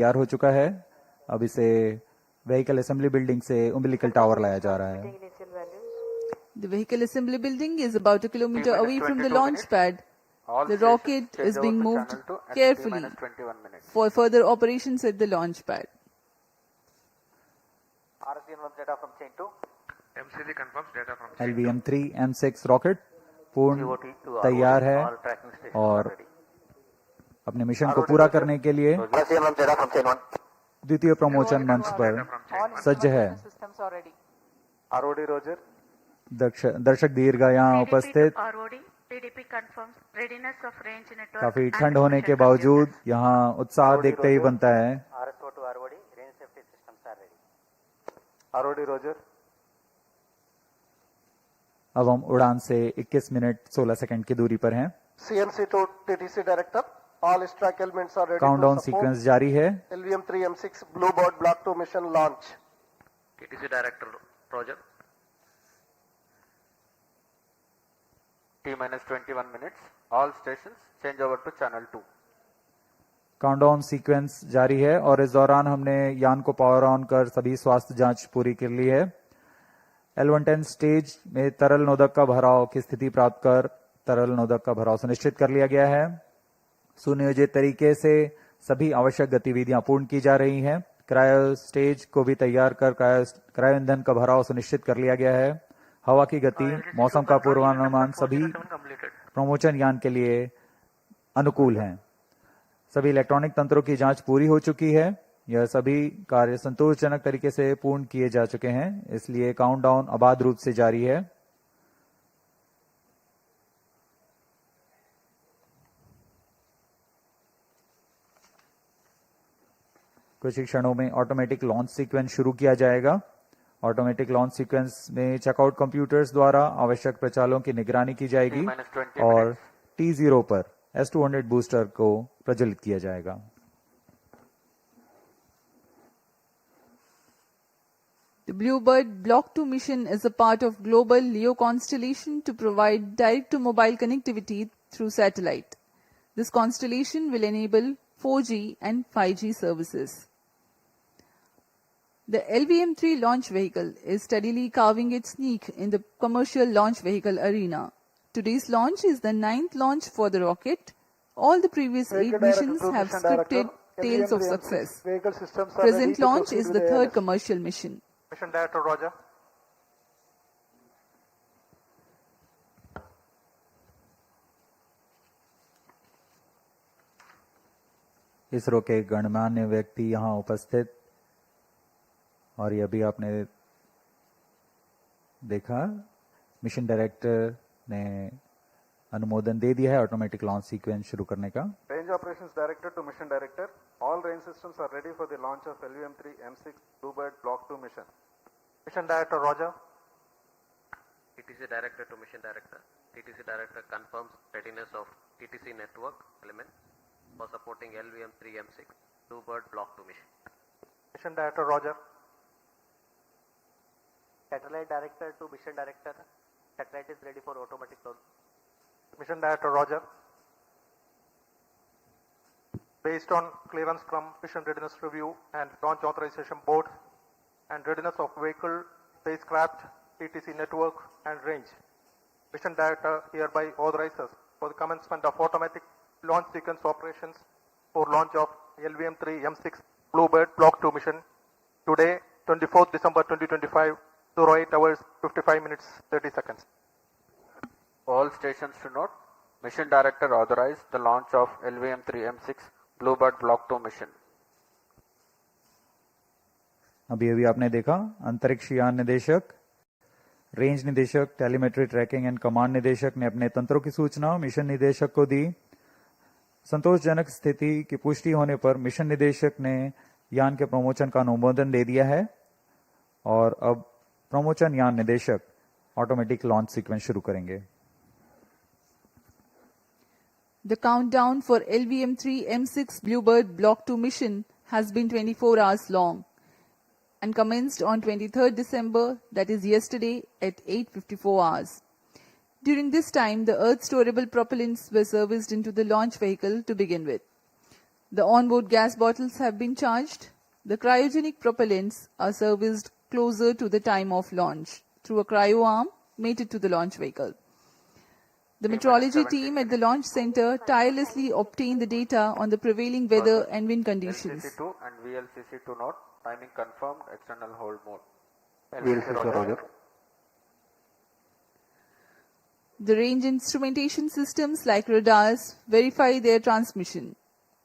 तैयार हो चुका है। अब इसे व्हीकल असेंबली बिल्डिंग से उम्बिलिकल टावर लाया जा रहा है। The vehicle assembly building is about a kilometer away from the launch pad. The rocket is being moved carefully for further operations at the launch pad. data from chain 2. MCG confirms data from chain 2. LVM-3 M6 rocket पूर्ण तैयार है और अपने mission को पूरा करने के लिए द्वितीय प्रमोशन मंच पर सज्ज है। ROD Roger. दर्शक दीर्घ यहाँ उपस्थित काफी ठंड होने के बावजूद यहाँ उत्साह देखते ही बनता है। RSO to ROD, range safety systems are ready. ROD Roger. अब हम उड़ान से 21 मिनट 16 सेकंड की दूरी पर हैं। CMC to TTC Director. All stack elements are ready. Countdown sequence जारी है। LVM-3 M6 Bluebird Block-2 mission launch. TTC Director Roger. T-21 minutes. All stations change over to channel 2. Countdown sequence जारी है और इस दौरान हमने यान को पावर ऑन कर सभी स्वास्थ्य जांच पूरी कर ली है। L110 स्टेज में तरल नोदक का भराव की स्थिति प्राप्त कर तरल नोदक का भराव सुनिश्चित कर लिया गया है। सुनियोजित तरीके से सभी आवश्यक गतिविधियां पूर्ण की जा रही हैं। क्रायो स्टेज को भी तैयार कर क्रायो ईंधन का भराव सुनिश्चित कर लिया गया है। हवा की गति, मौसम का पूर्वानुमान सभी प्रमोशन यान के लिए अनुकूल हैं। सभी इलेक्ट्रॉनिक तंत्रों की जांच पूरी हो चुकी है। यह सभी कार्य संतोषजनक तरीके से पूर्ण किए जा चुके हैं, इसलिए काउंटडाउन अबाध रूप से जारी है। कुछ ही क्षणों में ऑटोमेटिक लॉन्च सीक्वेंस शुरू किया जाएगा। ऑटोमेटिक लॉन्च सीक्वेंस में चेकआउट कंप्यूटर्स द्वारा आवश्यक प्रचालों की निगरानी की जाएगी और T0 पर S200 बूस्टर को प्रज्वलित किया जाएगा। The Bluebird Block-2 mission is a part of global LEO constellation to provide direct-to-mobile connectivity through satellite. This constellation will enable 4G and 5G services. The LVM-3 launch vehicle is steadily carving its niche in the commercial launch vehicle arena. Today's launch is the 9th launch for the rocket. All the previous 8 missions have scripted tales of success. Present launch is the 3rd commercial mission. Mission Director Roger. ISRO के गणमान्य व्यक्ति यहां उपस्थित और ये अभी आपने देखा मिशन डायरेक्टर ने अनुमोदन दे दिया है ऑटोमेटिक लॉन्च सीक्वेंस शुरू करने का। Range Operations Director to Mission Director. All range systems are ready for the launch of LVM-3 M6 Bluebird Block-2 mission. Mission Director Roger. TTC Director to Mission Director. TTC Director confirms readiness of TTC network element for supporting LVM-3 M6 Bluebird Block-2 mission. Mission Director Roger. Satellite Director to Mission Director. Satellite is ready for automatic launch. Mission Director Roger. Based on clearance from Mission Readiness Review and Launch Authorization Board and readiness of vehicle, spacecraft, TTC network and range, Mission Director hereby authorizes for the commencement of automatic launch sequence operations for launch of LVM-3 M6 Bluebird Block-2 mission today, 24th December 2025, 08 hours 55 minutes 30 seconds. All stations to note, Mission Director authorized the launch of LVM-3 M6 Bluebird Block-2 mission. अभी आपने देखा अंतरिक्ष यान निदेशक, range निदेशक, telemetry tracking and command निदेशक ने अपने तंत्रों की सूचना मिशन निदेशक को दी। संतोषजनक स्थिति की पुष्टि होने पर मिशन निदेशक ने यान के प्रमोशन का अनुमोदन दे दिया है और अब प्रमोशन यान निदेशक ऑटोमेटिक लॉन्च सीक्वेंस शुरू करेंगे। The countdown for LVM-3 M6 Bluebird Block-2 mission has been 24 hours long and commenced on 23rd December, that is yesterday, at 8:54 hours. During this time, the Earth storable propellants were serviced into the launch vehicle to begin with. The onboard gas bottles have been charged. The cryogenic propellants are serviced closer to the time of launch through a cryo arm mated to the launch vehicle. The meteorology team at the launch center tirelessly obtained the data on the prevailing weather and wind conditions. LCC2 and VLCC2 node, timing confirmed, external hold mode. VLCC Roger. The range instrumentation systems like radars verify their transmission.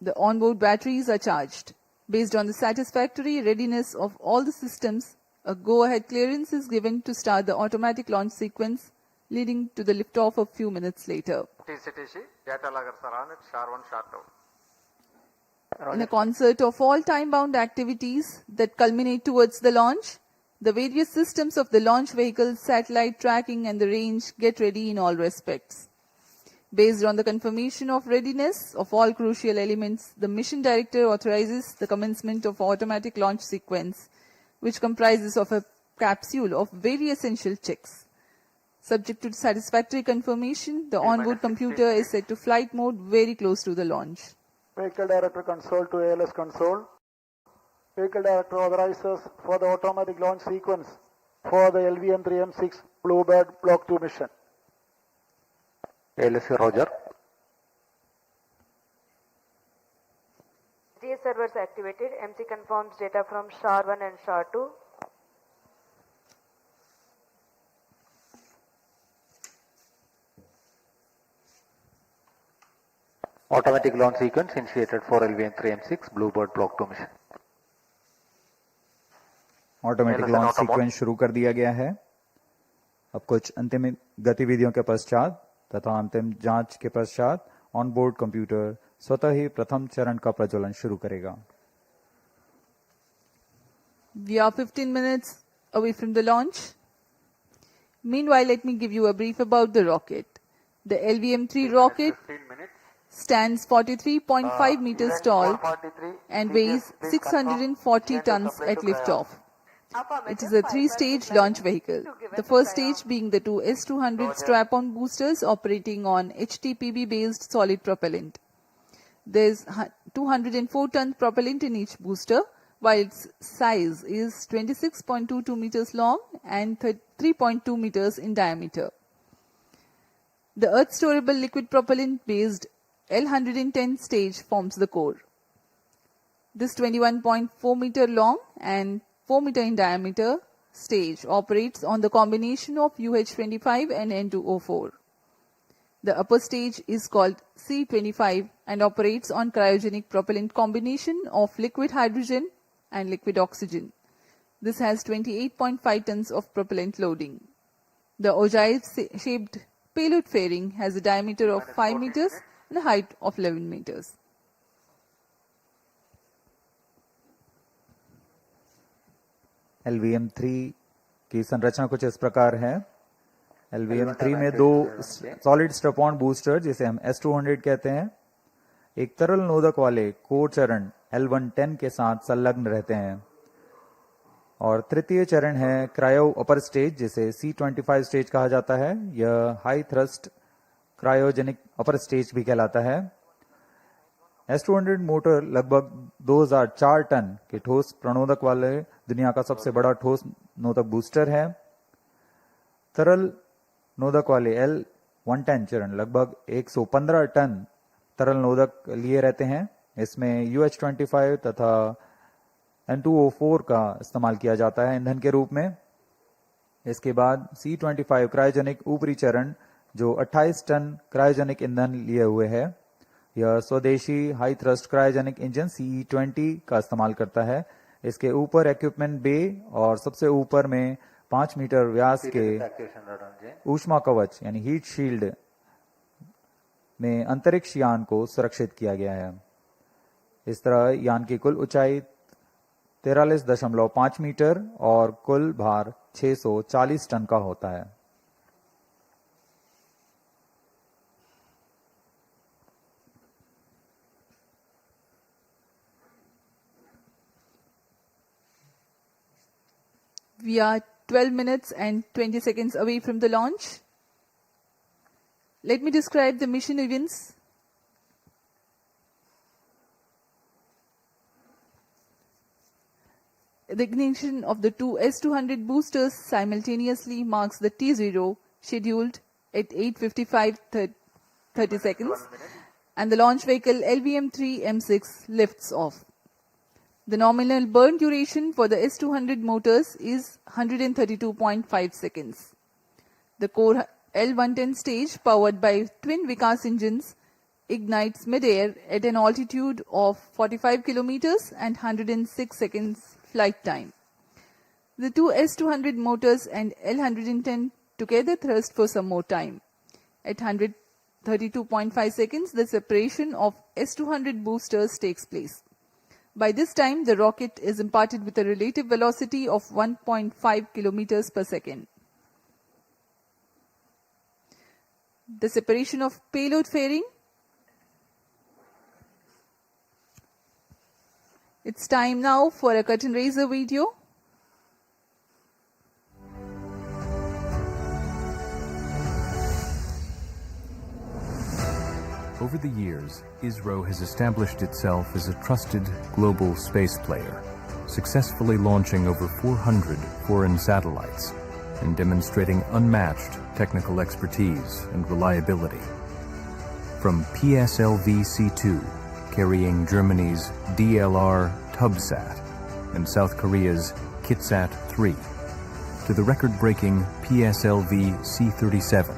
The onboard batteries are charged. Based on the satisfactory readiness of all the systems, a go-ahead clearance is given to start the automatic launch sequence, leading to the liftoff a few minutes later. TCTC, data logger on it, SHAR 1, SHAR 2. In a concert of all time-bound activities that culminate towards the launch, the various systems of the launch vehicle, satellite tracking and the range get ready in all respects. Based on the confirmation of readiness of all crucial elements, the mission director authorizes the commencement of automatic launch sequence, which comprises of a capsule of very essential checks. Subject to satisfactory confirmation, the onboard computer is set to flight mode very close to the launch. Vehicle Director console to ALS console. Vehicle Director authorizes for the automatic launch sequence for the LVM-3M6 Bluebird Block-2 mission. LSC Roger. SDSC servers activated. MC confirms data from SHAR 1 and SHAR 2. Automatic launch sequence initiated for LVM-3M6 Bluebird Block-2 mission. Automatic launch sequence शुरू कर दिया गया है। अब कुछ अंतिम गतिविधियों के पश्चात तथा अंतिम जांच के पश्चात ऑनबोर्ड कंप्यूटर स्वतः ही प्रथम चरण का प्रज्वलन शुरू करेगा। We are 15 minutes away from the launch. Meanwhile, let me give you a brief about the rocket. The LVM-3 rocket stands 43.5 meters tall and weighs 640 tons at liftoff. It is a three-stage launch vehicle. The first stage being the two S-200 strap-on boosters operating on HTPB-based solid propellant. There is 204-ton propellant in each booster, while its size is 26.22 meters long and 3.2 meters in diameter. The Earth-storable liquid propellant-based L110 stage forms the core. This 21.4 meter long and 4 meter in diameter stage operates on the combination of UH-25 and N2O4. The upper stage is called C-25 and operates on cryogenic propellant combination of liquid hydrogen and liquid oxygen. This has 28.5 tons of propellant loading. The ogive-shaped payload fairing has a diameter of 5 meters and a height of 11 meters. LVM-3 की संरचना कुछ इस प्रकार है। LVM-3 में दो solid strap-on booster जिसे हम S-200 कहते हैं, एक तरल नोदक वाले कोर चरण L110 के साथ संलग्न रहते हैं और तृतीय चरण है क्रायो अपर स्टेज जिसे C-25 स्टेज कहा जाता है। यह high thrust cryogenic upper stage भी कहलाता है। S-200 मोटर लगभग 2004 टन के ठोस प्रणोदक वाले दुनिया का सबसे बड़ा ठोस नोदक बूस्टर है। तरल नोदक वाले L110 चरण लगभग 115 टन तरल नोदक लिए रहते हैं। इसमें UH-25 तथा N2O4 का इस्तेमाल किया जाता है ईंधन के रूप में। इसके बाद C-25 क्रायोजेनिक ऊपरी चरण जो 28 टन क्रायोजेनिक ईंधन लिए हुए है। यह स्वदेशी high thrust cryogenic engine CE-20 का इस्तेमाल करता है। इसके ऊपर इक्विपमेंट बे और सबसे ऊपर में 5 मीटर व्यास के ऊष्मा कवच यानी हीट शील्ड में अंतरिक्ष यान को सुरक्षित किया गया है। इस तरह यान की कुल ऊंचाई 43.5 मीटर और कुल भार 640 टन का होता है। We are 12 minutes and 20 seconds away from the launch. Let me describe the mission events. The ignition of the two S-200 boosters simultaneously marks the T0 scheduled at 8:55:30 seconds, and the launch vehicle LVM-3M6 lifts off. The nominal burn duration for the S-200 motors is 132.5 seconds. The core L-110 stage, powered by twin Vikas engines, ignites mid-air at an altitude of 45 kilometers and 106 seconds flight time. The two S-200 motors and L-110 together thrust for some more time. At 132.5 seconds, the separation of S-200 boosters takes place. By this time, the rocket is imparted with a relative velocity of 1.5 kilometers per second. The separation of payload fairing. It's time now for a curtain raiser video. Over the years, ISRO has established itself as a trusted global space player, successfully launching over 400 foreign satellites and demonstrating unmatched technical expertise and reliability. From PSLV-C2, carrying Germany's DLR TubSat and South Korea's KitSat-3, to the record-breaking PSLV-C37,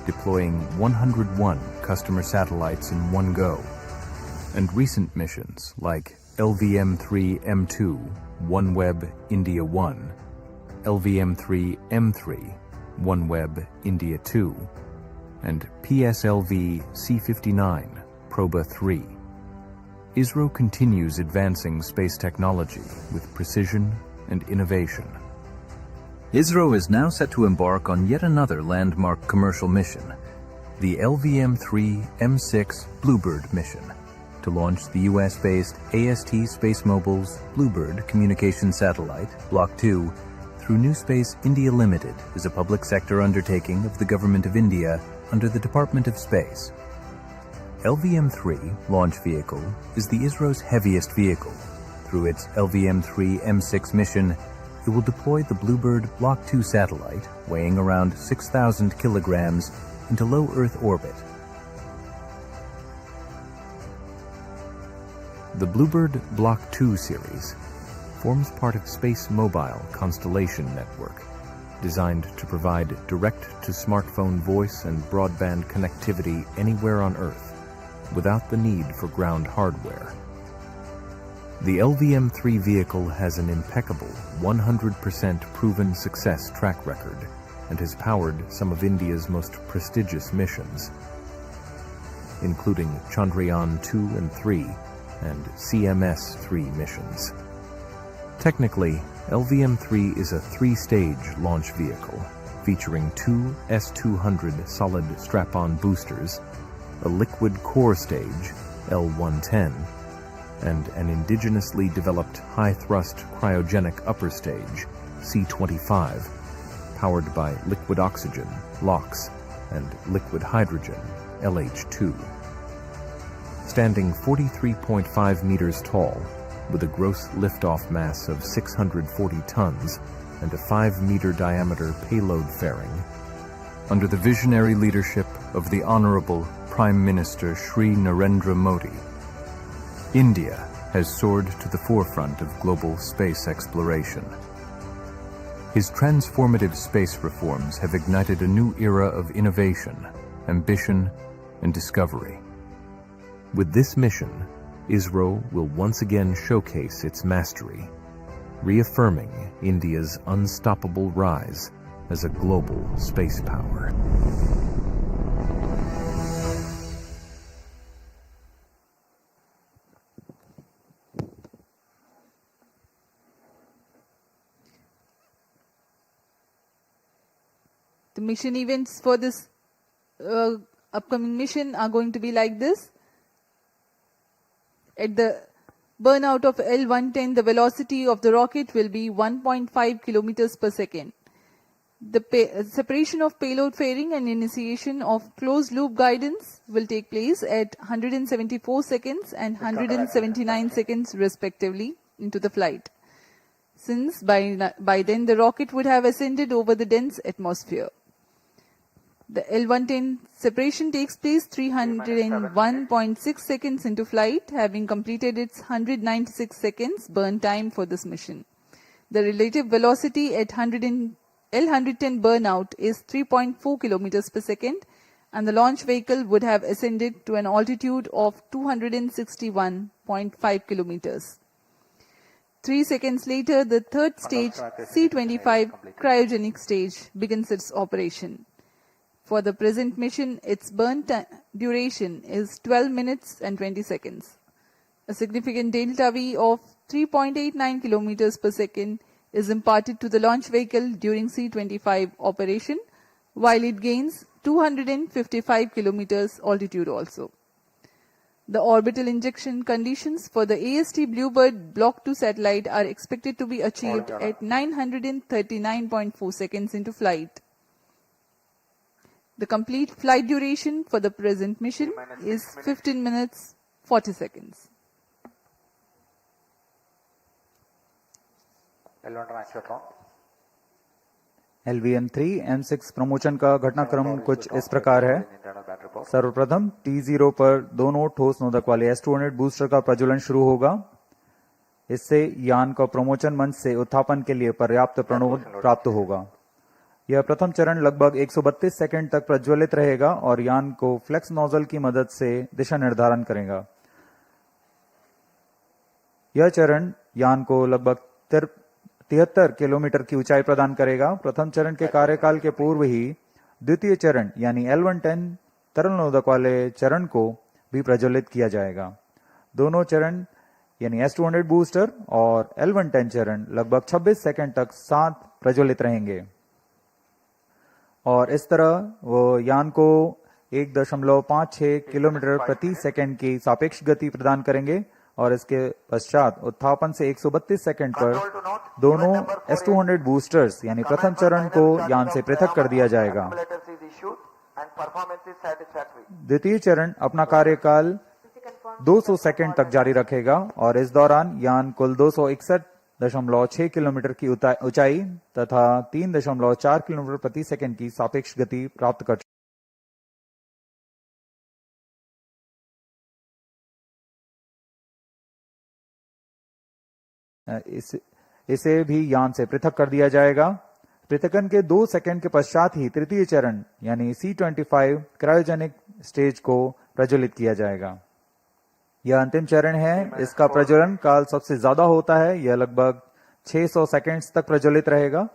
deploying 101 customer satellites in one go, and recent missions like LVM-3M2 OneWeb India 1, LVM-3M3 OneWeb India 2, and PSLV-C59 Proba 3. ISRO continues advancing space technology with precision and innovation. ISRO is now set to embark on yet another landmark commercial mission, the LVM-3M6 Bluebird mission, to launch the US-based AST SpaceMobile's Bluebird communication satellite, Block-2, through New Space India Limited as a public sector undertaking of the Government of India under the Department of Space. LVM-3 launch vehicle is the ISRO's heaviest vehicle. Through its LVM-3M6 mission, it will deploy the Bluebird Block-2 satellite, weighing around 6,000 kilograms, into low Earth orbit. The Bluebird Block-2 series forms part of Space Mobile Constellation Network, designed to provide direct-to-smartphone voice and broadband connectivity anywhere on Earth, without the need for ground hardware. The LVM-3 vehicle has an impeccable 100% proven success track record and has powered some of India's most prestigious missions, including Chandrayaan 2 and 3 and CMS-3 missions. Technically, LVM-3 is a three-stage launch vehicle featuring two S-200 solid strap-on boosters, a liquid core stage, L-110, and an indigenously developed high-thrust cryogenic upper stage, C-25, powered by liquid oxygen, LOX, and liquid hydrogen, LH2. Standing 43.5 meters tall, with a gross liftoff mass of 640 tons and a 5-meter diameter payload fairing, under the visionary leadership of the Honorable Prime Minister Shri Narendra Modi, India has soared to the forefront of global space exploration. His transformative space reforms have ignited a new era of innovation, ambition, and discovery. With this mission, ISRO will once again showcase its mastery, reaffirming India's unstoppable rise as a global space power. The mission events for this upcoming mission are going to be like this. At the burnout of L-110, the velocity of the rocket will be 1.5 kilometers per second. The separation of payload fairing and initiation of closed-loop guidance will take place at 174 seconds and 179 seconds respectively into the flight. since by then the rocket would have ascended over the dense atmosphere. The L-110 separation takes place 301.6 seconds into flight, having completed its 196 seconds burn time for this mission. The relative velocity at L-110 burnout is 3.4 kilometers per second, and the launch vehicle would have ascended to an altitude of 261.5 kilometers. 3 seconds later, the third stage, C-25 cryogenic stage, begins its operation. For the present mission, its burn duration is 12 minutes and 20 seconds. A significant delta V of 3.89 kilometers per second is imparted to the launch vehicle during C-25 operation, while it gains 255 kilometers altitude also. The orbital injection conditions for the AST Bluebird Block-2 satellite are expected to be achieved at 939.4 seconds into flight. The complete flight duration for the present mission is 15 minutes 40 seconds. LVM-3 M6 promotion का घटनाक्रम कुछ इस प्रकार है। सर्वप्रथम T0 पर दोनों ठोस नोदक वाले S200 बूस्टर का प्रज्वलन शुरू होगा। इससे यान का प्रमोशन मंच से उत्थापन के लिए पर्याप्त प्रणोद प्राप्त होगा। यह प्रथम चरण लगभग 132 सेकंड तक प्रज्वलित रहेगा और यान को फ्लेक्स नोजल की मदद से दिशा निर्धारण करेगा। यह चरण यान को लगभग 73 किलोमीटर की ऊंचाई प्रदान करेगा। प्रथम चरण के कार्यकाल के पूर्व ही द्वितीय चरण यानी L-110 तरल नोदक वाले चरण को भी प्रज्वलित किया जाएगा। दोनों चरण यानी S200 बूस्टर और L-110 चरण लगभग 26 सेकंड तक साथ प्रज्वलित रहेंगे और इस तरह वो यान को 1.56 किलोमीटर प्रति सेकंड की सापेक्ष गति प्रदान करेंगे और इसके पश्चात उत्थापन से 132 सेकंड पर दोनों S200 बूस्टर्स यानी प्रथम चरण को यान से पृथक कर दिया जाएगा। द्वितीय चरण अपना कार्यकाल 200 सेकंड तक जारी रखेगा और इस दौरान यान कुल 261.6 किलोमीटर की ऊंचाई तथा 3.4 किलोमीटर प्रति सेकंड की सापेक्ष गति प्राप्त कर इसे भी यान से पृथक कर दिया जाएगा। पृथकन के 2 सेकंड के पश्चात ही तृतीय चरण यानी C-25 क्रायोजेनिक स्टेज को प्रज्वलित किया जाएगा। यह अंतिम चरण है। इसका प्रज्वलन काल सबसे ज्यादा होता है। यह लगभग 600 सेकंड्स तक प्रज्वलित रहेगा।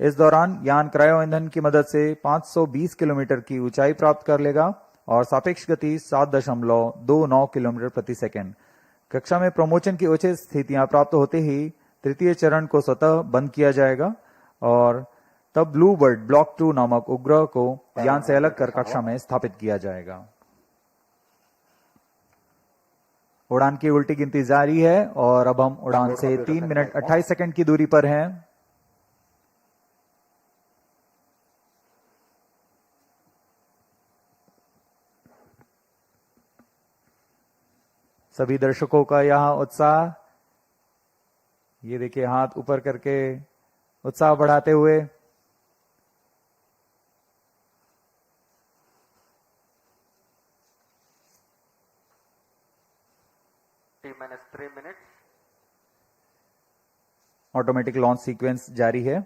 इस दौरान यान क्रायो ईंधन की मदद से 520 किलोमीटर की ऊंचाई प्राप्त कर लेगा और सापेक्ष गति 7.29 किलोमीटर प्रति सेकंड। कक्षा में प्रमोशन की उचित स्थितियां प्राप्त होते ही तृतीय चरण को स्वतः बंद किया जाएगा और तब ब्लूबर्ड ब्लॉक 2 नामक उपग्रह को यान से अलग कर कक्षा में स्थापित किया जाएगा। उड़ान की उल्टी गिनती जारी है और अब हम उड़ान से 3 मिनट 28 सेकंड की दूरी पर हैं। सभी दर्शकों का यहां उत्साह, ये देखिए हाथ ऊपर करके उत्साह बढ़ाते हुए। T-3 minutes. Automatic launch sequence जारी है।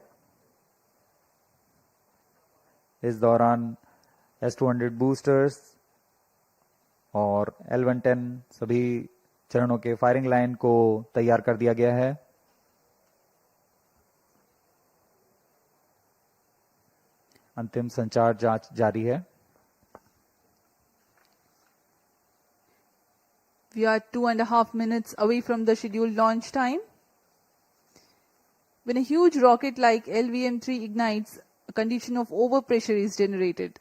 इस दौरान S200 बूस्टर्स और L-110 सभी चरणों के फायरिंग लाइन को तैयार कर दिया गया है। अंतिम संचार जांच जारी है। We are 2.5 minutes away from the scheduled launch time. When a huge rocket like LVM-3 ignites, a condition of overpressure is generated.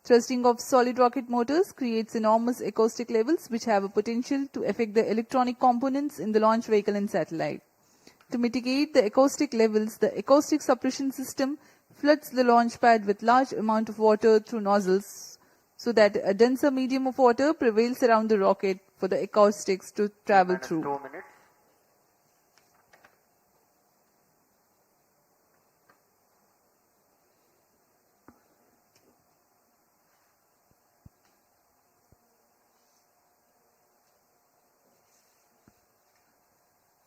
Thrusting of solid rocket motors creates enormous acoustic levels which have a potential to affect the electronic components in the launch vehicle and satellite. To mitigate the acoustic levels, the acoustic suppression system floods the launch pad with large amount of water through nozzles so that a denser medium of water prevails around the rocket for the acoustics to travel through. 2 minutes.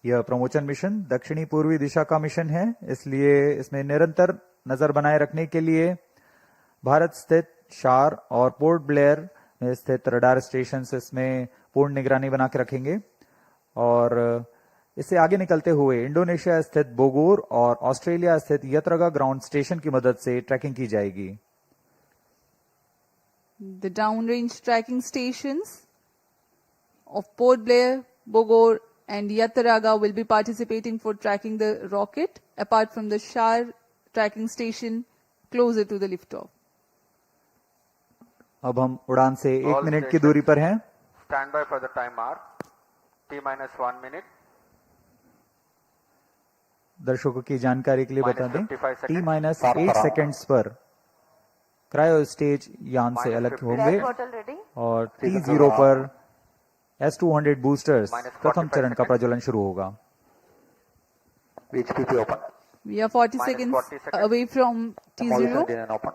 यह promotion mission दक्षिणी पूर्वी दिशा का mission है, इसलिए इसमें निरंतर नजर बनाए रखने के लिए भारत स्थित शार और पोर्ट ब्लेयर में स्थित रडार स्टेशन इसमें पूर्ण निगरानी बना के रखेंगे। और इससे आगे निकलते हुए इंडोनेशिया स्थित बोगोर और ऑस्ट्रेलिया स्थित यत्रगा ग्राउंड स्टेशन की मदद से ट्रैकिंग की जाएगी। The downrange tracking stations of Port Blair, Bogor and Yataraga will be participating for tracking the rocket apart from the SHAR tracking station closer to the liftoff. अब हम उड़ान से All 1 मिनट की stations दूरी पर हैं। Stand by for the time mark. T-1 minute. दर्शकों की जानकारी के लिए बता दें, -55 seconds. T-8 सेकेंड्स पर क्रायो स्टेज यान से अलग -50 होंगे Gas bottle ready. और T0 पर S200 बूस्टर्स -45 प्रथम चरण का प्रज्वलन शुरू होगा। HPP open. We are 40 Minus seconds 40 seconds. away from Thermal T0. engine open.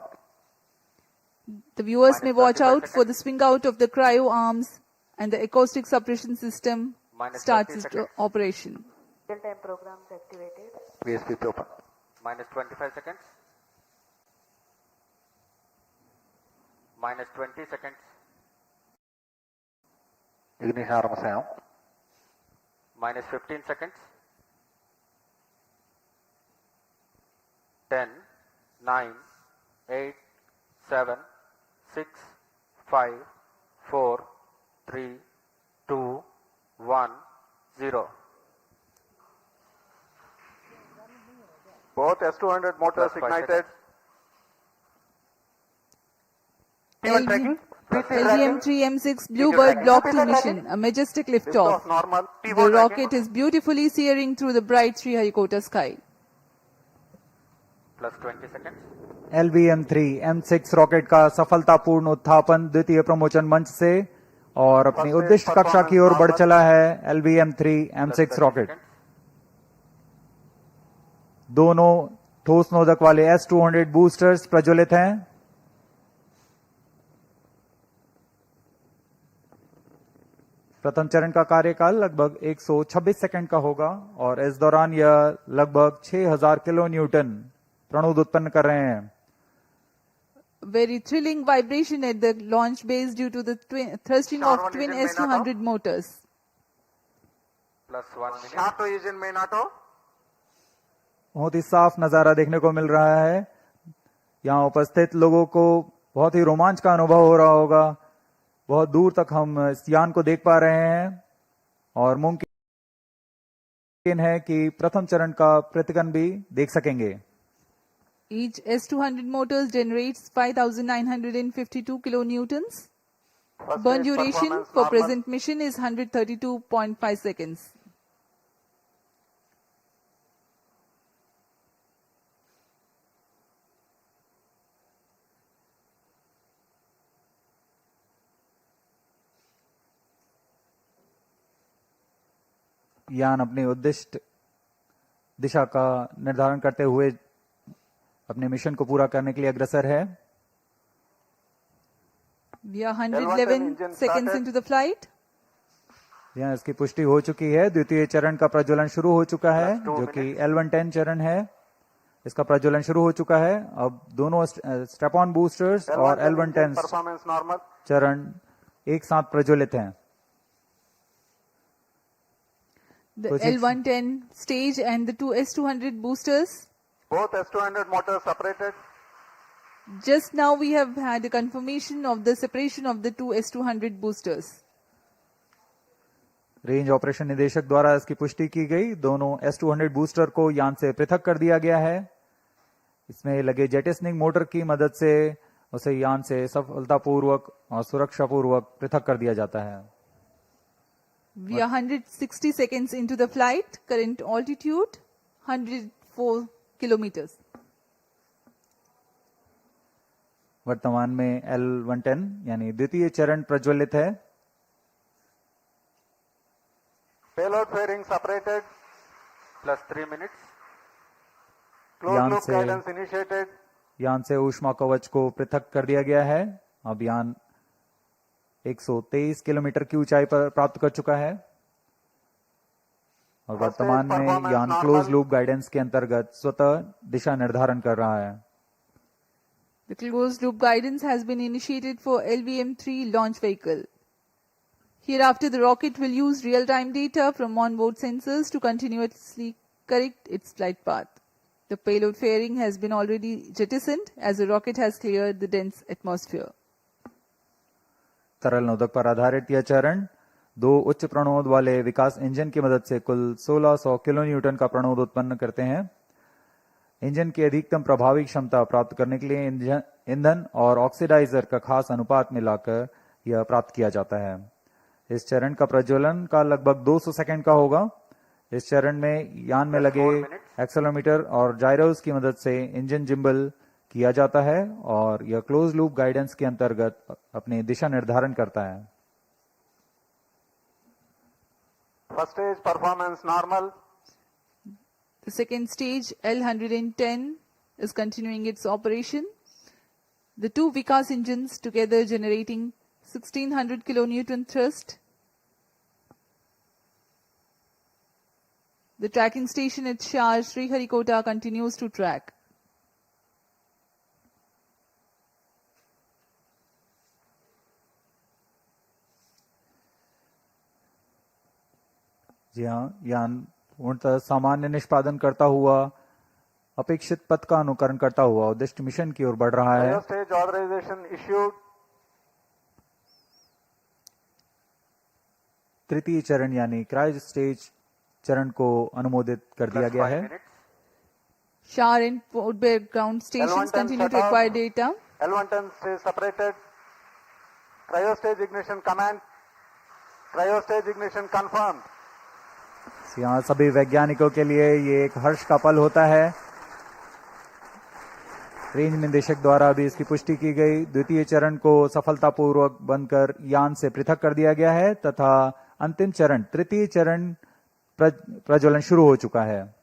The viewers may Minus watch 35 out for the swing out of the cryo arms and the acoustic suppression system Minus starts 30 its seconds. operation. Real-time programs activated. VSPP open. -25 seconds. -20 seconds. Ignition arm sound. -15 seconds. 10, 9, 8, 7, 6, 5, 4, 3, 2, 1, 0. Both S200 motors Plus 5 ignited. LVM-3M6 Bluebird Block-2 mission, a majestic liftoff. Liftoff normal. The rocket is beautifully searing through the bright Sriharikota sky. Plus 20 seconds. LVM-3M6 rocket का सफलतापूर्ण उत्थापन द्वितीय प्रमोचन मंच से और अपनी उद्दिष्ट कक्षा की ओर बढ़ चला है। LVM-3M6 Plus 30 rocket seconds. दोनों ठोस नोदक वाले S200 बूस्टर्स प्रज्वलित हैं। प्रथम चरण का कार्यकाल लगभग 126 सेकंड का होगा और इस दौरान यह लगभग 6000 किलो न्यूटन प्रणुद उत्पन्न कर रहे हैं। Very thrilling vibration at the launch base due to the thrusting of twin S200 motors. Plus 1 minute. Start to engine main auto. बहुत ही साफ नजारा देखने को मिल रहा है। यहाँ उपस्थित लोगों को बहुत ही रोमांच का अनुभव हो रहा होगा। बहुत दूर तक हम इस यान को देख पा रहे हैं और मुमकिन है कि प्रथम चरण का प्रतिगन भी देख सकेंगे। Each S200 motors generates 5,952 kilonewtons. Burn duration for present mission is 132.5 seconds. यान अपनी उद्दिष्ट दिशा का निर्धारण करते हुए अपने मिशन को पूरा करने के लिए अग्रसर है। We are 111 seconds into the flight. यहाँ इसकी पुष्टि हो चुकी है। द्वितीय चरण का प्रज्वलन शुरू हो चुका है जो कि L110 चरण है। इसका प्रज्वलन शुरू हो चुका है। अब दोनों स्टेप ऑन बूस्टर्स और L110 Performance normal. चरण एक साथ प्रज्वलित हैं। The L110 stage and the two S200 boosters. Both S200 motors separated. Just now we have had a confirmation of the separation of the two S200 boosters. Range operation निदेशक द्वारा इसकी पुष्टि की गई। दोनों S200 बूस्टर को यान से पृथक कर दिया गया है। इसमें लगे जेटिसनिंग मोटर की मदद से उसे यान से सफलतापूर्वक और सुरक्षापूर्वक पृथक कर दिया जाता है। We are 160 seconds into the flight. Current altitude 104 kilometers. वर्तमान में L110 यानी द्वितीय चरण प्रज्वलित है। Payload fairing separated. Plus 3 minutes. Closed यान loop से guidance initiated. यान से ऊष्मा कवच को पृथक कर दिया गया है। अब यान 123 किलोमीटर की ऊंचाई पर प्राप्त कर चुका है। और वर्तमान में यान क्लोज लूप गाइडेंस के अंतर्गत स्वतः दिशा निर्धारण कर रहा है। The closed loop guidance has been initiated for LVM-3 launch vehicle. Hereafter, the rocket will use real-time data from onboard sensors to continuously correct its flight path. The payload fairing has been already jettisoned as the rocket has cleared the dense atmosphere. तरल नोदक पर आधारित यह चरण 2 उच्च प्रणोद वाले विकास engine की मदद से कुल 1600 किलो न्यूटन का प्रणोद उत्पन्न करते हैं। इंजन की अधिकतम प्रभावी क्षमता प्राप्त करने के लिए ईंधन और ऑक्सीडाइजर का खास अनुपात मिलाकर यह प्राप्त किया जाता है। इस चरण का प्रज्वलन का लगभग 200 सेकंड का होगा। इस चरण में यान में लगे एक्सेलेरोमीटर और जायरोस की मदद से इंजन जिम्बल किया जाता है और यह क्लोज लूप गाइडेंस के अंतर्गत अपनी दिशा निर्धारण करता है। First stage performance normal. The second stage, L110, is continuing its operation. The 2 Vikas engines together generating 1600 kilonewton thrust. The tracking station at SHAR Sriharikota continues to track. जी हाँ, यान पूर्णतः सामान्य निष्पादन करता हुआ अपेक्षित पथ का अनुकरण करता हुआ उद्दिष्ट मिशन की ओर बढ़ रहा है। Stage authorization issued. तृतीय चरण यानी क्रायो स्टेज चरण को अनुमोदित कर दिया गया है। SHAR and Orbital ground stations continue to acquire data. L110 stays separated. Cryo stage ignition command. Cryo stage ignition confirmed. यहाँ सभी वैज्ञानिकों के लिए ये एक हर्ष का पल होता है। रेंज निदेशक द्वारा भी इसकी पुष्टि की गई। द्वितीय चरण को सफलतापूर्वक बनकर यान से पृथक कर दिया गया है तथा अंतिम चरण तृतीय चरण प्रज्वलन शुरू हो चुका है।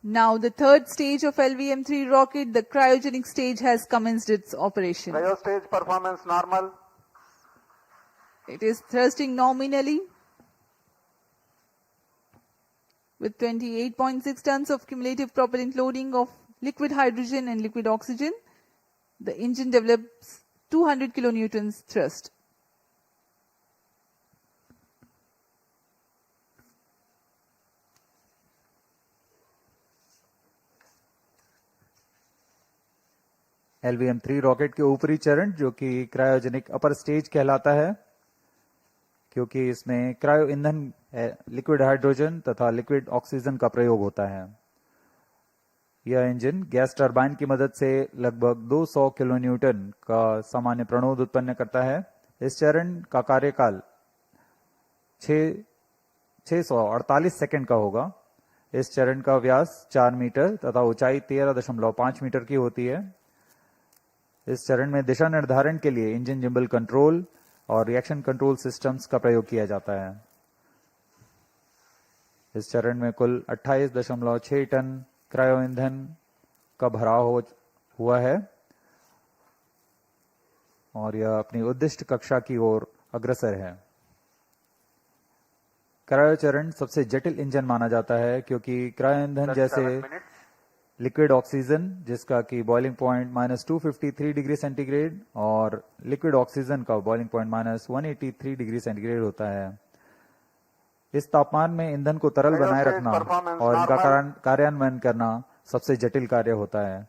Now the third stage of LVM-3 rocket, the cryogenic stage, has commenced its operation. Cryo stage performance normal. It is thrusting nominally with 28.6 tons of cumulative propellant loading of liquid hydrogen and liquid oxygen. The engine develops 200 kilonewtons thrust. LVM-3 rocket के ऊपरी चरण जो कि cryogenic upper stage कहलाता है, क्योंकि इसमें cryo ईंधन लिक्विड हाइड्रोजन तथा लिक्विड ऑक्सीजन का प्रयोग होता है। यह इंजन गैस टरबाइन की मदद से लगभग 200 किलो न्यूटन का सामान्य प्रणोद उत्पन्न करता है। इस चरण का कार्यकाल 648 सेकंड का होगा। इस चरण का व्यास 4 मीटर तथा ऊंचाई 13.5 मीटर की होती है। इस चरण में दिशा निर्धारण के लिए इंजन जिम्बल कंट्रोल और रिएक्शन कंट्रोल सिस्टम्स का प्रयोग किया जाता है। इस चरण में कुल 28.6 टन क्रायो ईंधन का भराव हुआ है और यह अपनी उद्दिष्ट कक्षा की ओर अग्रसर है। क्रायो चरण सबसे जटिल इंजन माना जाता है क्योंकि क्रायो ईंधन जैसे लिक्विड ऑक्सीजन जिसका कि बॉइलिंग पॉइंट -253 डिग्री सेंटीग्रेड और लिक्विड ऑक्सीजन का बॉइलिंग पॉइंट -183 डिग्री सेंटीग्रेड होता है। इस तापमान में ईंधन को तरल बनाए रखना और इनका कार्यान्वयन करना सबसे जटिल कार्य होता है,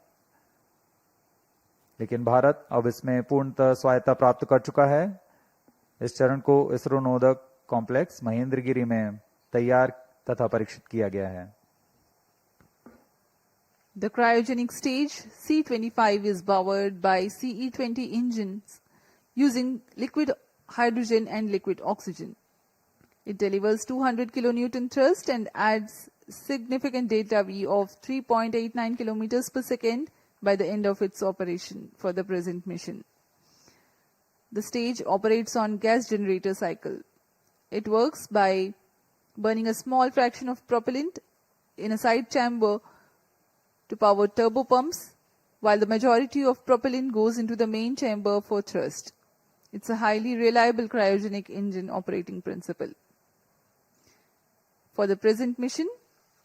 लेकिन भारत अब इसमें पूर्णतः स्वायत्ता प्राप्त कर चुका है। इस चरण को इसरो नोदक कॉम्प्लेक्स महेंद्रगिरी में तैयार तथा परीक्षित किया गया है। The cryogenic stage C25 is powered by CE20 engines using liquid hydrogen and liquid oxygen. It delivers 200 kilonewton thrust and adds significant delta V of 3.89 kilometers per second by the end of its operation for the present mission. The stage operates on gas generator cycle. It works by burning a small fraction of propellant in a side chamber to power turbopumps, while the majority of propellant goes into the main chamber for thrust. It's a highly reliable cryogenic engine operating principle. For the present mission,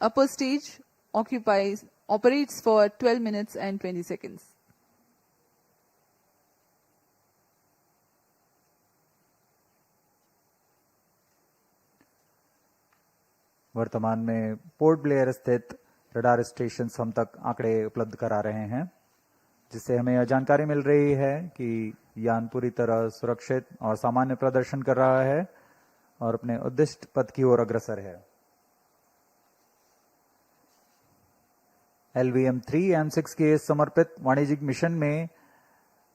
upper stage operates for 12 minutes and 20 seconds. वर्तमान में port Blair स्थित radar station हम तक आंकड़े उपलब्ध करा रहे हैं, जिससे हमें यह जानकारी मिल रही है कि यान पूरी तरह सुरक्षित और सामान्य प्रदर्शन कर रहा है और अपने उद्दिष्ट पथ की ओर अग्रसर है। LVM-3 M6 के समर्पित वाणिज्यिक मिशन में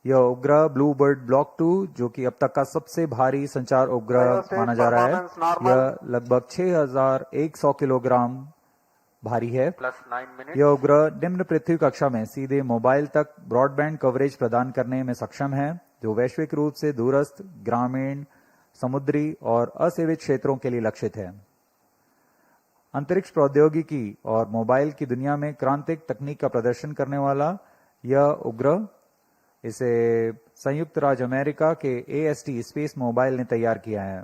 यह उपग्रह ब्लूबर्ड ब्लॉक 2, जो कि अब तक का सबसे भारी संचार उपग्रह माना जा रहा है, यह लगभग 6100 किलोग्राम भारी है। यह उपग्रह निम्न पृथ्वी कक्षा में सीधे मोबाइल तक ब्रॉडबैंड कवरेज प्रदान करने में सक्षम है, जो वैश्विक रूप से दूरस्थ, ग्रामीण, समुद्री और असेवित क्षेत्रों के लिए लक्षित है। अंतरिक्ष प्रौद्योगिकी और मोबाइल की दुनिया में क्रांतिक तकनीक का प्रदर्शन करने वाला यह उपग्रह, इसे संयुक्त राज्य अमेरिका के AST स्पेस मोबाइल ने तैयार किया है।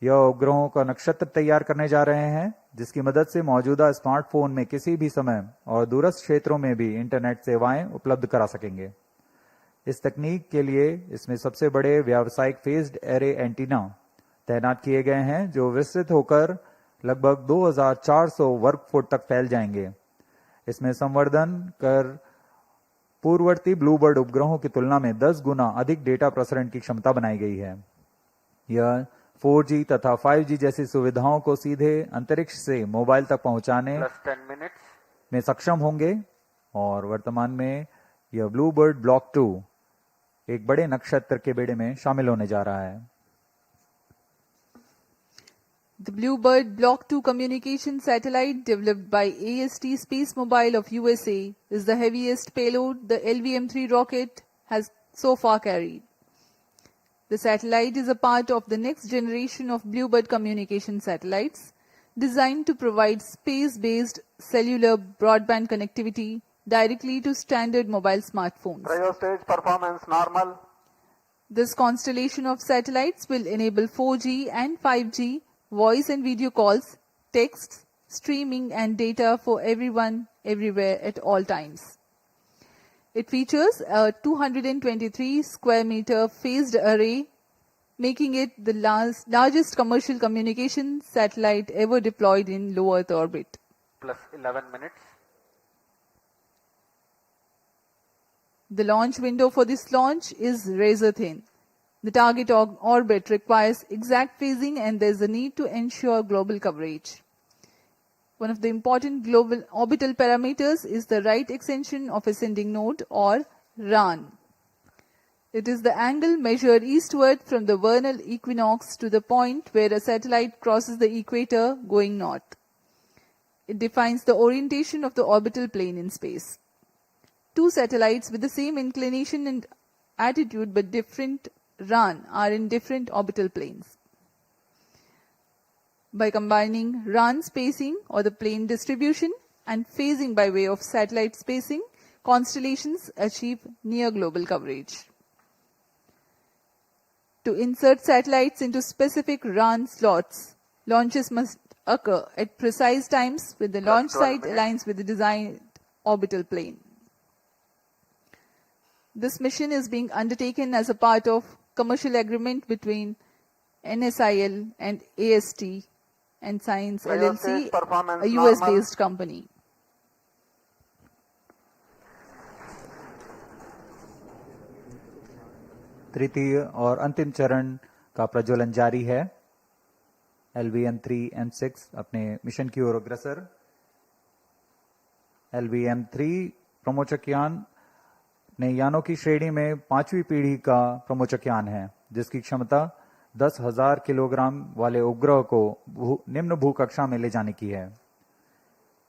यह उपग्रहों का नक्षत्र तैयार करने जा रहे हैं, जिसकी मदद से मौजूदा स्मार्टफोन में किसी भी समय और दूरस्थ क्षेत्रों में भी इंटरनेट सेवाएं उपलब्ध करा सकेंगे। इस तकनीक के लिए इसमें सबसे बड़े व्यावसायिक फेज्ड एरे एंटीना तैनात किए गए हैं, जो विस्तृत होकर लगभग 2400 वर्ग फुट तक फैल जाएंगे। इसमें संवर्धन कर पूर्ववर्ती ब्लूबर्ड उपग्रहों की तुलना में 10 गुना अधिक डेटा प्रसारण की क्षमता बनाई गई है। यह 4G तथा 5G जैसी सुविधाओं को सीधे अंतरिक्ष से मोबाइल तक पहुंचाने में सक्षम होंगे और वर्तमान में यह ब्लूबर्ड ब्लॉक 2 एक बड़े नक्षत्र के बेड़े में शामिल होने जा रहा है। The Bluebird Block-2 communication satellite developed by AST Space Mobile of USA is the heaviest payload the LVM-3 rocket has so far carried. The satellite is a part of the next generation of Bluebird communication satellites designed to provide space-based cellular broadband connectivity directly to standard mobile smartphones. Cryo stage performance normal. This constellation of satellites will enable 4G and 5G voice and video calls, texts, streaming and data for everyone, everywhere at all times. It features a 223 square meter phased array, making it the largest commercial communication satellite ever deployed in low Earth orbit. Plus 11 minutes. The launch window for this launch is razor thin. The target orbit requires exact phasing and there is a need to ensure global coverage. One of the important global orbital parameters is the right extension of ascending node or RAN. It is the angle measured eastward from the vernal equinox to the point where a satellite crosses the equator going north. It defines the orientation of the orbital plane in space. Two satellites with the same inclination and attitude but different RAN are in different orbital planes. By combining RAN spacing or the plane distribution and phasing by way of satellite spacing, constellations achieve near global coverage. To insert satellites into specific RAN slots, launches must occur at precise times when the launch site aligns with the designed orbital plane. This mission is being undertaken as a part of commercial agreement between NSIL and AST and Science LLC, a US-based company. तृतीय और अंतिम चरण का प्रज्वलन जारी है। LVM-3 M6 अपने mission की ओर अग्रसर। LVM-3 प्रमोचक यान नए यानों की श्रेणी में 5वीं पीढ़ी का प्रमोचक यान है, जिसकी क्षमता 10,000 किलोग्राम वाले उपग्रह को निम्न भूकक्षा में ले जाने की है।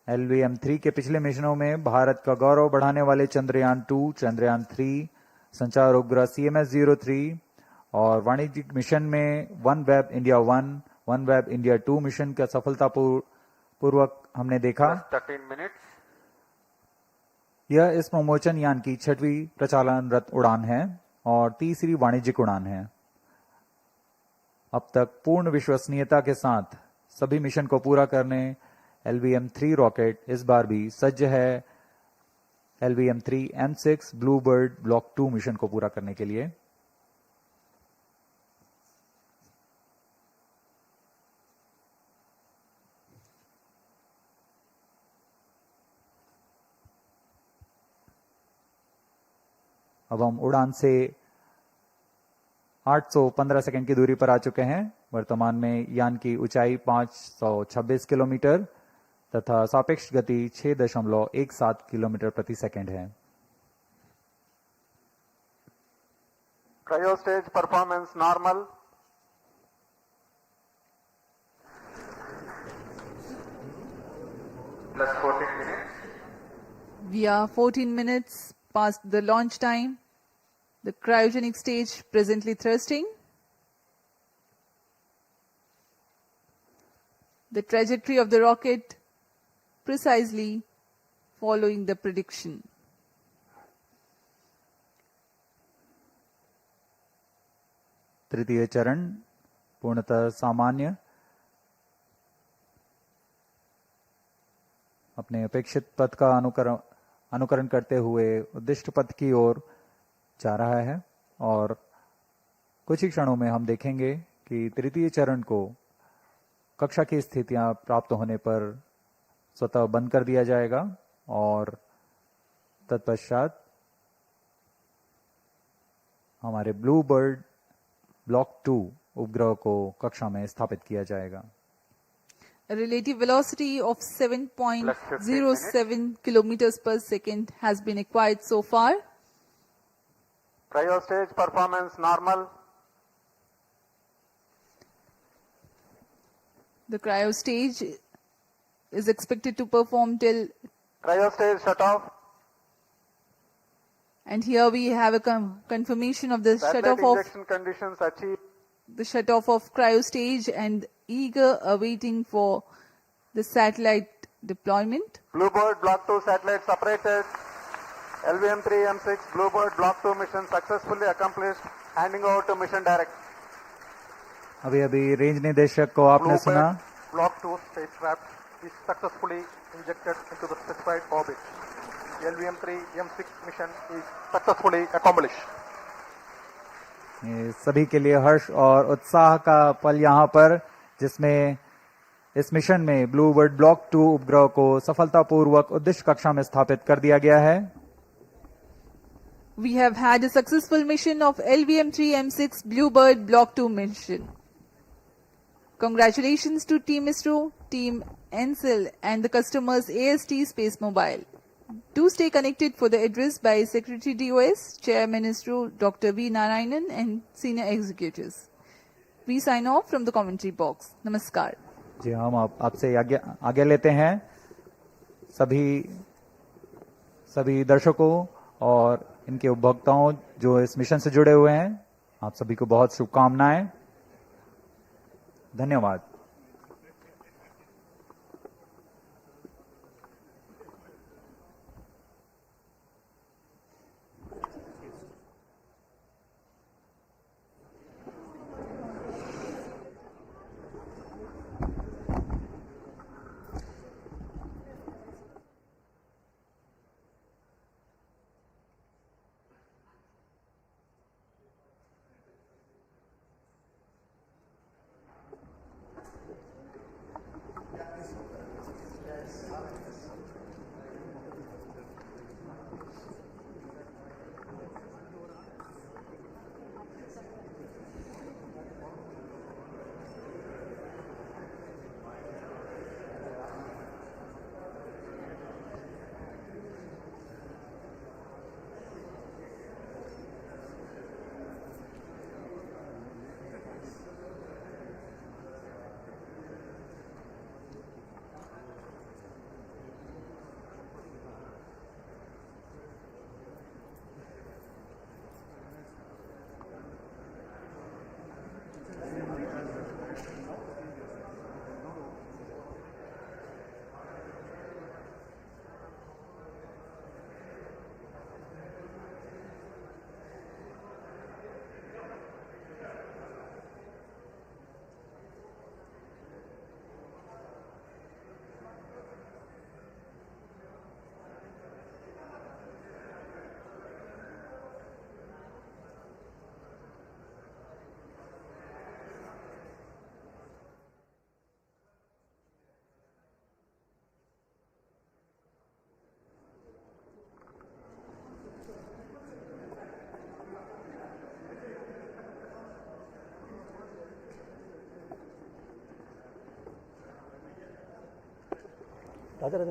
LVM-3 के पिछले मिशनों में भारत का गौरव बढ़ाने वाले चंद्रयान 2, चंद्रयान 3, संचार उपग्रह CMS-03 और वाणिज्यिक मिशन में OneWeb India 1, OneWeb India 2 mission का सफलतापूर्वक हमने देखा। 13 minutes. यह इस प्रमोचन यान की 6वीं प्रचालनरत उड़ान है और तीसरी वाणिज्यिक उड़ान है। अब तक पूर्ण विश्वसनीयता के साथ सभी मिशन को पूरा करने LVM-3 रॉकेट इस बार भी सज्ज है LVM-3 M6 Bluebird block 2 mission को पूरा करने के लिए। अब हम उड़ान से 815 सेकंड की दूरी पर आ चुके हैं। वर्तमान में यान की ऊंचाई 526 किलोमीटर तथा सापेक्ष गति 6.17 किलोमीटर प्रति सेकंड है। Cryo stage performance normal. Plus 14 minutes. We are 14 minutes past the launch time. The cryogenic stage presently thrusting. The trajectory of the rocket precisely following the prediction. तृतीय चरण पूर्णतः सामान्य, अपने अपेक्षित पथ का अनुकरण करते हुए उद्दिष्ट पथ की ओर जा रहा है और कुछ ही क्षणों में हम देखेंगे कि तृतीय चरण को कक्षा की स्थितियां प्राप्त होने पर स्वतः बंद कर दिया जाएगा और तत्पश्चात हमारे ब्लूबर्ड ब्लॉक 2 उपग्रह को कक्षा में स्थापित किया जाएगा। A relative velocity of 7.07 kilometers per second has been acquired so far. Cryo stage performance normal. The cryo stage is expected to perform till, Cryo stage shut off. and here we have a confirmation of the shut Satellite off of injection conditions achieved. the shut off of cryo stage and eager awaiting for the satellite deployment. Bluebird Block 2 satellite separated. LVM-3 M6 Bluebird Block 2 mission successfully accomplished. Handing over to mission director. अभी range निदेशक को आपने सुना। Bluebird Block 2 spacecraft is successfully injected into the specified orbit. The LVM-3 M6 mission is successfully accomplished. ये सभी के लिए हर्ष और उत्साह का पल यहाँ पर, जिसमें इस मिशन में ब्लूबर्ड ब्लॉक 2 उपग्रह को सफलतापूर्वक उद्दिष्ट कक्षा में स्थापित कर दिया गया है। We have had a successful mission of LVM-3 M6 Bluebird Block 2 mission. Congratulations to Team ISRO, Team NCL and the customers AST Space Mobile. Do stay connected for the address by Secretary DOS, Chairman ISRO Dr. V. Narayanan and senior executives. We sign off from the commentary box. Namaskar. जी हम आपसे आगे लेते हैं सभी दर्शकों और इनके उपभोक्ताओं जो इस मिशन से जुड़े हुए हैं। आप सभी को बहुत शुभकामनाएं। धन्यवाद। Hello.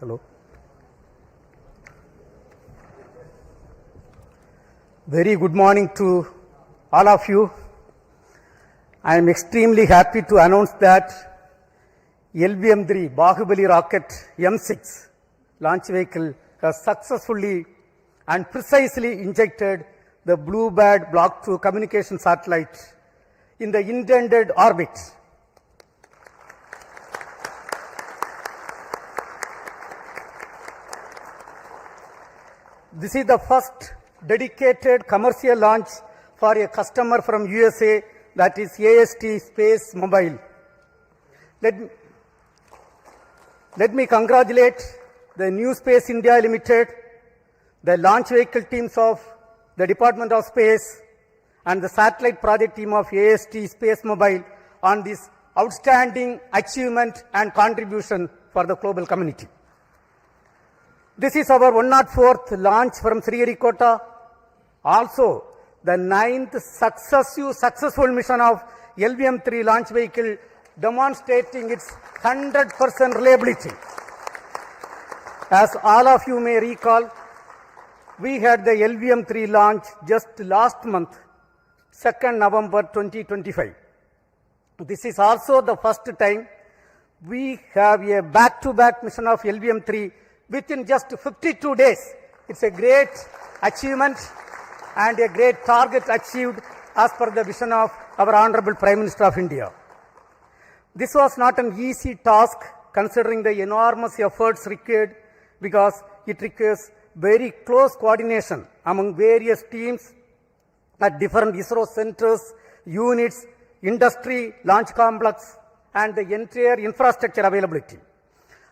Hello. Very good morning to all of you. I am extremely happy to announce that LVM-3 Bahubali rocket M6 launch vehicle has successfully and precisely injected the Bluebird Block-2 communication satellite in the intended orbit. This is the first dedicated commercial launch for a customer from USA, that is AST Space Mobile. Let me congratulate the New Space India Limited, the launch vehicle teams of the Department of Space, and the satellite project team of AST Space Mobile on this outstanding achievement and contribution for the global community. This is our 104th launch from Sriharikota, also the 9th successful mission of LVM-3 launch vehicle, demonstrating its 100% reliability. As all of you may recall, we had the LVM-3 launch just last month, 2nd November 2025. This is also the first time we have a back-to-back mission of LVM-3 within just 52 days. It's a great achievement and a great target achieved as per the vision of our Honorable Prime Minister of India. This was not an easy task considering the enormous efforts required, because it requires very close coordination among various teams at different ISRO centers, units, industry, launch complex, and the entire infrastructure availability.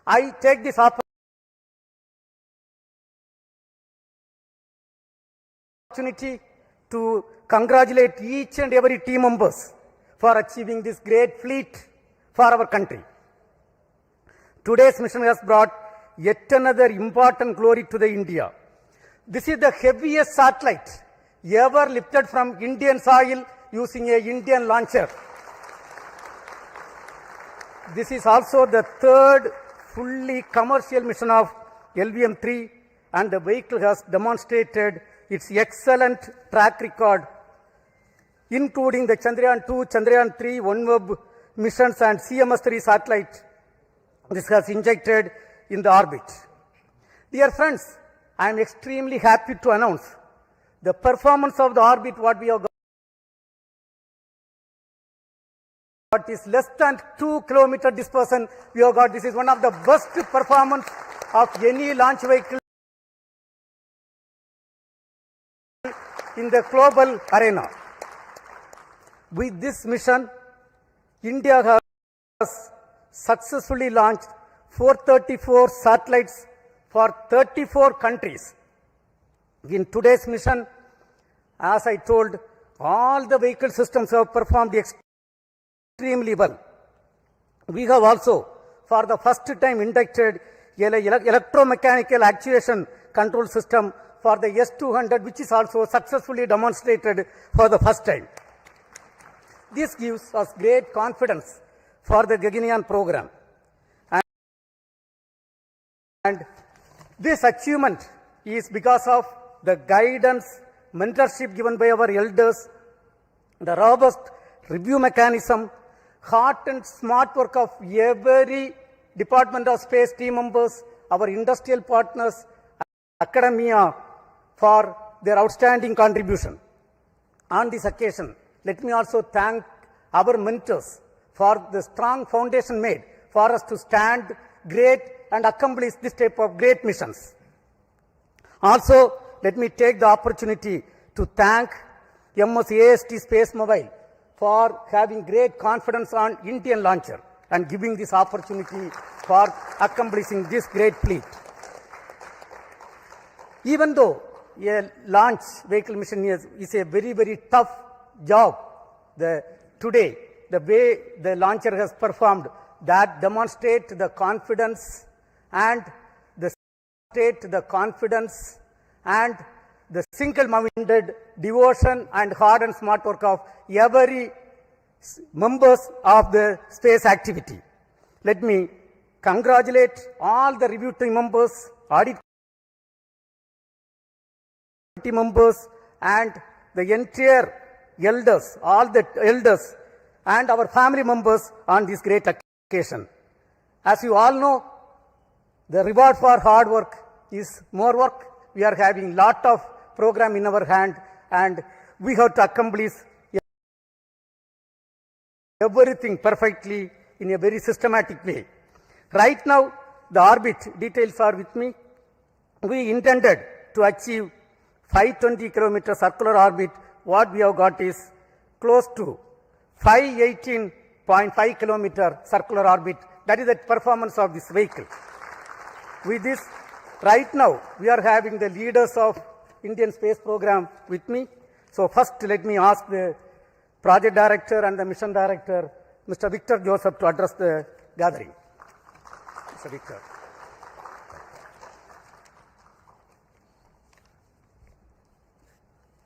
I take this opportunity to congratulate each and every team members for achieving this great feat for our country. Today's mission has brought yet another important glory to the India. This is the heaviest satellite ever lifted from Indian soil using a Indian launcher. This is also the third fully commercial mission of LVM-3, and the vehicle has demonstrated its excellent track record, including the Chandrayaan-2, Chandrayaan-3, OneWeb missions and CMS-3 satellite. This has injected in the orbit. Dear friends, I am extremely happy to announce the performance of the orbit what we have got is less than 2 kilometer dispersion we have got. This is one of the best performance of any launch vehicle in the global arena. With this mission, India has successfully launched 434 satellites for 34 countries. In today's mission, as I told, all the vehicle systems have performed extremely well. We have also, for the first time, inducted electromechanical actuation control system for the S-200, which is also successfully demonstrated for the first time. This gives us great confidence for the Gaganyaan program. And this achievement is because of the guidance, mentorship given by our elders, the robust review mechanism, hard and smart work of every Department of Space team members, our industrial partners, academia, for their outstanding contribution. On this occasion, let me also thank our mentors for the strong foundation made for us to stand great and accomplish this type of great missions. Also, let me take the opportunity to thank AST Space Mobile for having great confidence on Indian launcher and giving this opportunity for accomplishing this great feat. Even though a launch vehicle mission is a very, very tough job, today, the way the launcher has performed, that demonstrate the confidence and the single-minded devotion and hard and smart work of every members of the space activity. Let me congratulate all the review team members, audit committee members, and the entire elders, all the elders and our family members on this great occasion. As you all know, the reward for hard work is more work. We are having lot of program in our hand, and we have to accomplish everything perfectly in a very systematic way. Right now, the orbit details are with me. We intended to achieve 520 kilometer circular orbit. What we have got is close to 518.5 kilometer circular orbit. That is the performance of this vehicle. With this, right now, we are having the leaders of Indian space program with me. So first, let me ask the project director and the mission director, Mr. Victor Joseph, to address the gathering. Mr. Victor.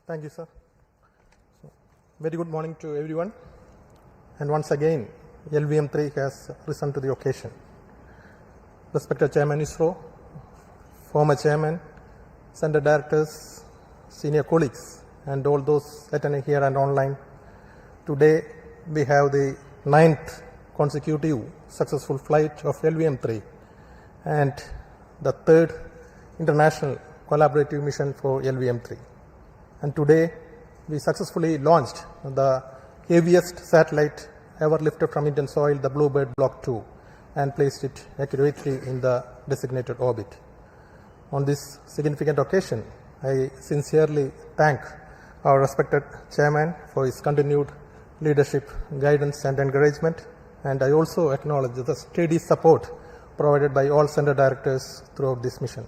Thank you, sir. So, very good morning to everyone. And once again, LVM3 has risen to the occasion. Respected Chairman ISRO, former Chairman, Center Directors, senior colleagues, and all those attending here and online. Today, we have the 9th consecutive successful flight of LVM3 and the 3rd international collaborative mission for LVM3. And today, we successfully launched the heaviest satellite ever lifted from Indian soil, the Bluebird Block-2, and placed it accurately in the designated orbit. On this significant occasion, I sincerely thank our respected Chairman for his continued leadership, guidance, and encouragement, and I also acknowledge the steady support provided by all Center Directors throughout this mission.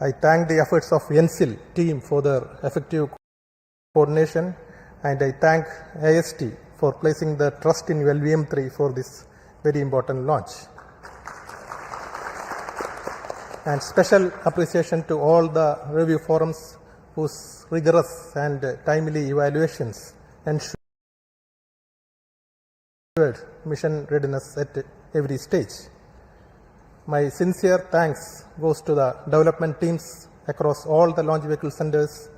I thank the efforts of NCIL team for their effective coordination, and I thank AST for placing the trust in LVM3 for this very important launch. And special appreciation to all the review forums whose rigorous and timely evaluations ensured mission readiness at every stage. My sincere thanks goes to the development teams across all the launch vehicle centers,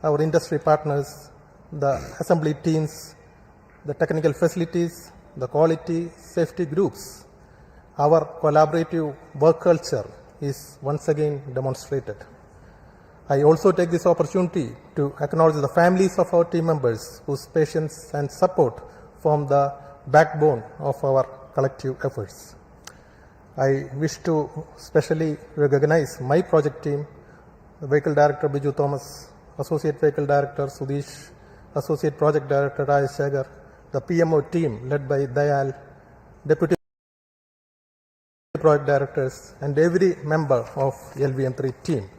our industry partners, the assembly teams, the technical facilities, the quality safety groups. Our collaborative work culture is once again demonstrated. I also take this opportunity to acknowledge the families of our team members whose patience and support form the backbone of our collective efforts. I wish to specially recognize my project team, the Vehicle Director Biju Thomas, Associate Vehicle Director Sudesh, Associate Project Director Rajesh Sagar, the PMO team led by Dayal, Deputy Project Directors, and every member of LVM3 team.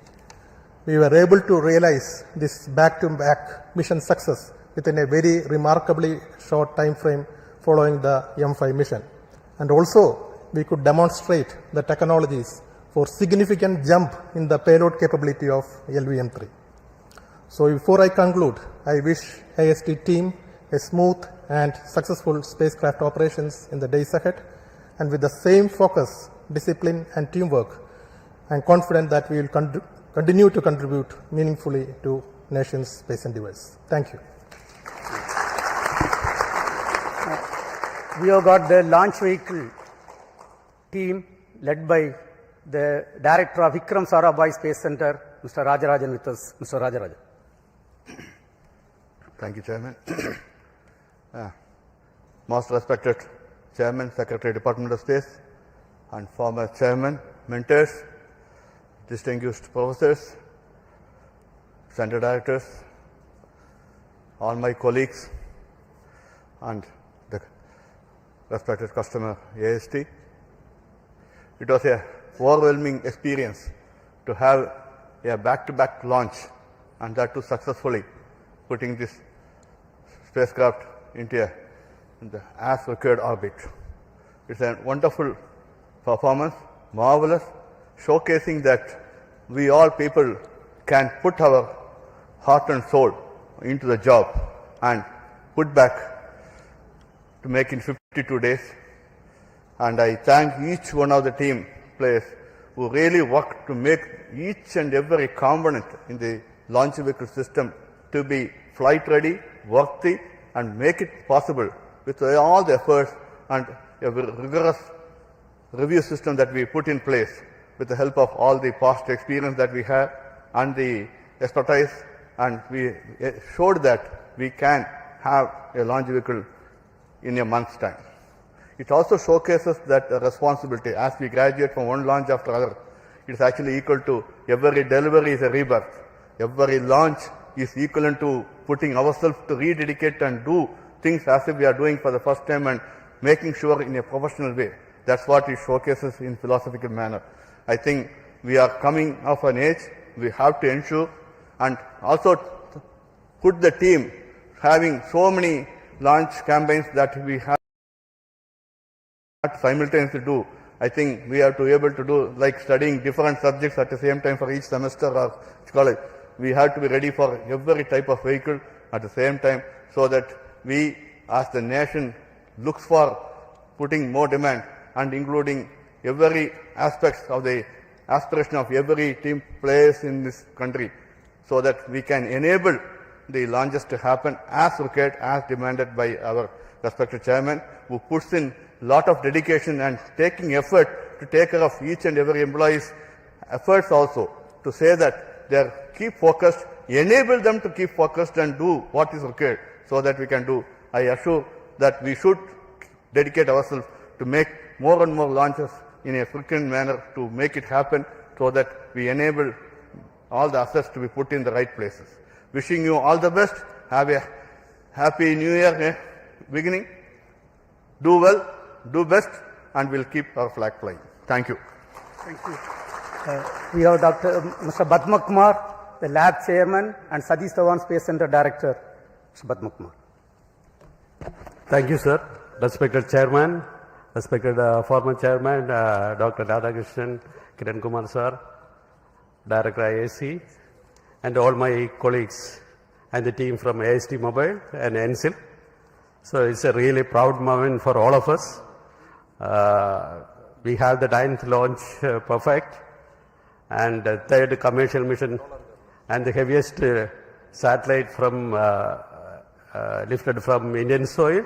We were able to realize this back-to-back mission success within a very remarkably short time frame following the M5 mission. And also, we could demonstrate the technologies for significant jump in the payload capability of LVM3. So before I conclude, I wish AST team a smooth and successful spacecraft operations in the days ahead, and with the same focus, discipline, and teamwork, I'm confident that we will continue to contribute meaningfully to nation's space endeavors. Thank you. We have got the launch vehicle team led by the Director of Vikram Sarabhai Space Center, Mr. Rajarajan with us. Mr. Rajarajan. Thank you, Chairman. Most respected Chairman, Secretary, Department of Space, and former Chairman, mentors, distinguished professors, Center Directors, all my colleagues, and the respected customer, AST. It was a overwhelming experience to have a back-to-back launch, and that too successfully, putting this spacecraft into the as required orbit. It's a wonderful performance, marvelous, showcasing that we all people can put our heart and soul into the job and put back to make in 52 days. And I thank each one of the team players who really worked to make each and every component in the launch vehicle system to be flight ready, worthy, and make it possible with all the efforts and a rigorous review system that we put in place with the help of all the past experience that we have and the expertise, and we showed that we can have a launch vehicle in a month's time. It also showcases that responsibility as we graduate from one launch after other. It is actually equal to every delivery is a rebirth. Every launch is equivalent to putting ourselves to rededicate and do things as if we are doing for the first time and making sure in a professional way. That's what it showcases in philosophical manner. I think we are coming of an age, we have to ensure and also put the team having so many launch campaigns that we have simultaneously do. I think we have to be able to do like studying different subjects at the same time for each semester or college. We have to be ready for every type of vehicle at the same time so that we as the nation looks for putting more demand and including every aspect of the aspiration of every team players in this country so that we can enable the launches to happen as required, as demanded by our respected chairman, who puts in lot of dedication and taking effort to take care of each and every employee's efforts also to say that they keep focused, enable them to keep focused and do what is required so that we can do. I assure that we should dedicate ourselves to make more and more launches in a frequent manner to make it happen so that we enable all the assets to be put in the right places. Wishing you all the best. Have a happy new year beginning. Do well, do best, and we'll keep our flag flying. Thank you. Thank you. We have Mr. Padma Kumar, the lab chairman, and Satish Dhawan Space Center director. Mr. Padma Kumar. Thank you, sir. Respected chairman, respected former chairman, Dr. Radhakrishnan, Kiran Kumar sir, director IAC, and all my colleagues and the team from AST Mobile and NSIL. So it's a really proud moment for all of us. We have the 9th launch perfect and the 3rd commercial mission and the heaviest satellite from lifted from Indian soil.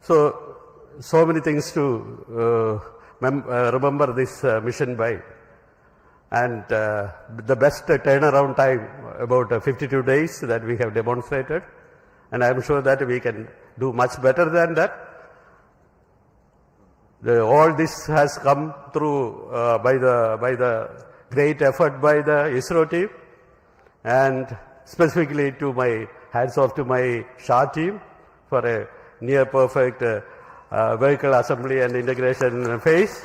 So many things to remember this mission by. And the best turnaround time, about 52 days that we have demonstrated. And I am sure that we can do much better than that. All this has come through by the great effort by the ISRO team, and specifically to my hats off to my SHAR team for a near perfect vehicle assembly and integration phase.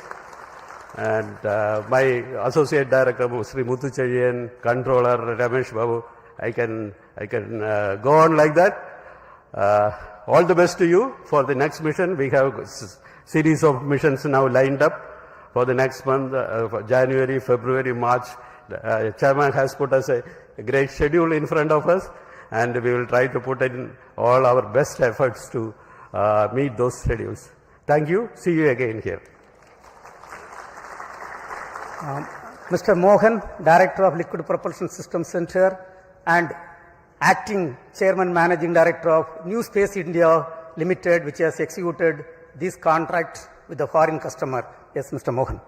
And my associate director, Sri Muthu Cheriyan, controller Ramesh Babu, I can go on like that. All the best to you for the next mission. We have series of missions now lined up for the next month, for January, February, March. Chairman has put us a great schedule in front of us, and we will try to put in all our best efforts to meet those schedules. Thank you. See you again here. Mr. Mohan, Director of Liquid Propulsion Systems Center and Acting Chairman Managing Director of New Space India Limited, which has executed this contract with the foreign customer. Yes, Mr. Mohan.